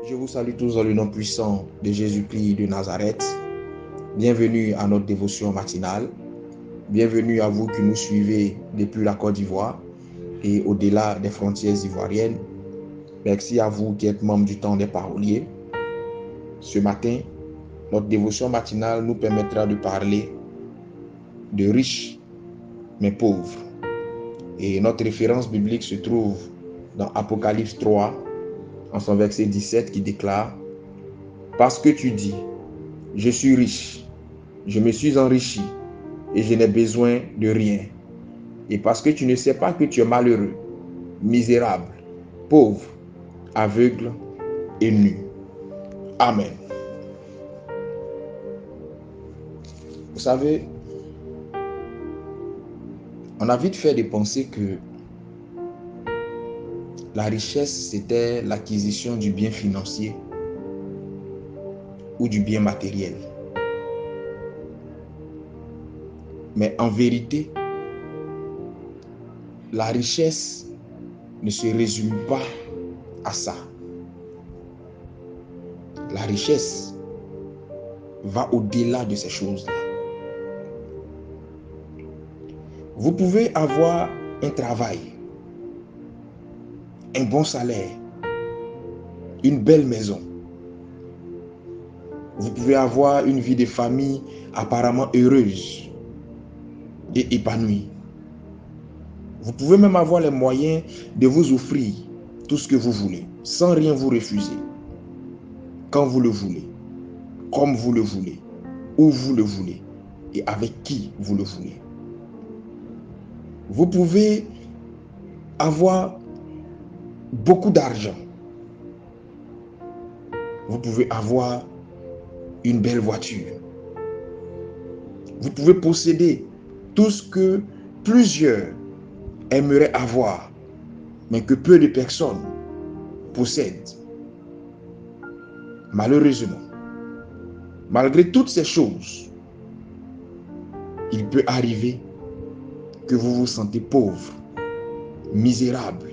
Je vous salue tous dans le nom puissant de Jésus-Christ de Nazareth. Bienvenue à notre dévotion matinale. Bienvenue à vous qui nous suivez depuis la Côte d'Ivoire et au-delà des frontières ivoiriennes. Merci à vous qui êtes membres du temps des paroliers. Ce matin, notre dévotion matinale nous permettra de parler de riches mais pauvres. Et notre référence biblique se trouve dans Apocalypse 3, en son verset 17, qui déclare « Parce que tu dis, je suis riche, je me suis enrichi et je n'ai besoin de rien. Et parce que tu ne sais pas que tu es malheureux, misérable, pauvre, aveugle et nu. Amen. » Vous savez, on a vite fait de penser que la richesse, c'était l'acquisition du bien financier ou du bien matériel. Mais en vérité, la richesse ne se résume pas à ça. La richesse va au-delà de ces choses-là. Vous pouvez avoir un travail, un bon salaire, une belle maison. Vous pouvez avoir une vie de famille apparemment heureuse et épanouie. Vous pouvez même avoir les moyens de vous offrir tout ce que vous voulez, sans rien vous refuser, quand vous le voulez, comme vous le voulez, où vous le voulez et avec qui vous le voulez. Vous pouvez avoir beaucoup d'argent. Vous pouvez avoir une belle voiture. Vous pouvez posséder tout ce que plusieurs aimeraient avoir, mais que peu de personnes possèdent. Malheureusement, malgré toutes ces choses, il peut arriver que vous vous sentez pauvre, misérable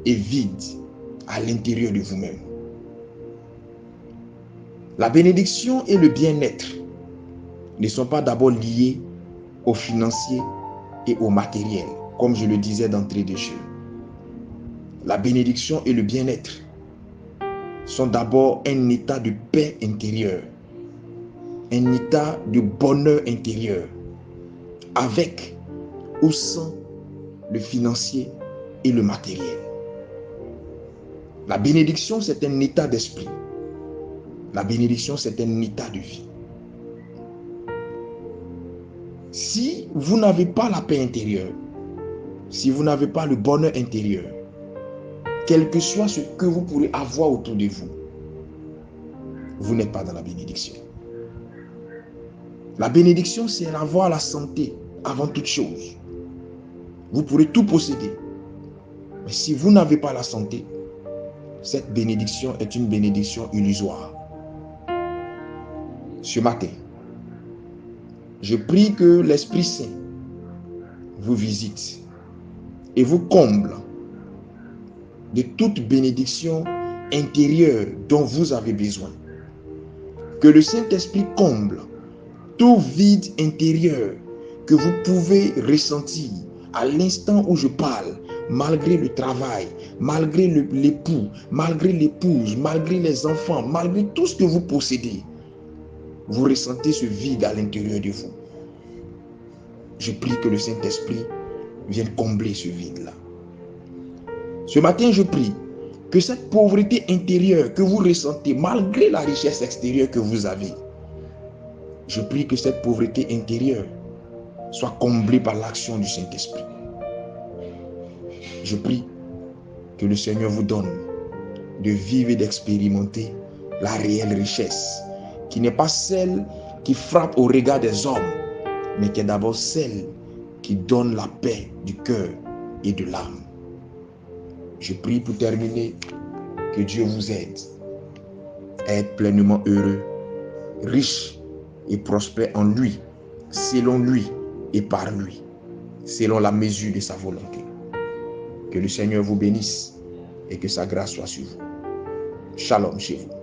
et vide à l'intérieur de vous-même. La bénédiction et le bien-être ne sont pas d'abord liés au financier et au matériel, comme je le disais d'entrée de jeu. La bénédiction et le bien-être sont d'abord un état de paix intérieure, un état de bonheur intérieur, avec ou sans le financier et le matériel. La bénédiction, c'est un état d'esprit. La bénédiction, c'est un état de vie. Si vous n'avez pas la paix intérieure, si vous n'avez pas le bonheur intérieur, quel que soit ce que vous pourrez avoir autour de vous, vous n'êtes pas dans la bénédiction. La bénédiction, c'est avoir la santé avant toute chose. Vous pourrez tout posséder. Mais si vous n'avez pas la santé, cette bénédiction est une bénédiction illusoire. Ce matin, je prie que l'Esprit Saint vous visite et vous comble de toute bénédiction intérieure dont vous avez besoin. Que le Saint-Esprit comble tout vide intérieur que vous pouvez ressentir à l'instant où je parle, malgré le travail, malgré l'époux, malgré l'épouse, malgré les enfants, malgré tout ce que vous possédez. Vous ressentez ce vide à l'intérieur de vous. Je prie que le Saint-Esprit vienne combler ce vide-là. Ce matin, je prie que cette pauvreté intérieure que vous ressentez, malgré la richesse extérieure que vous avez, je prie que cette pauvreté intérieure soit comblée par l'action du Saint-Esprit. Je prie que le Seigneur vous donne de vivre et d'expérimenter la réelle richesse, qui n'est pas celle qui frappe au regard des hommes, mais qui est d'abord celle qui donne la paix du cœur et de l'âme. Je prie pour terminer que Dieu vous aide à être pleinement heureux, riche et prospère en lui, selon lui et par lui, selon la mesure de sa volonté. Que le Seigneur vous bénisse et que sa grâce soit sur vous. Shalom chez vous.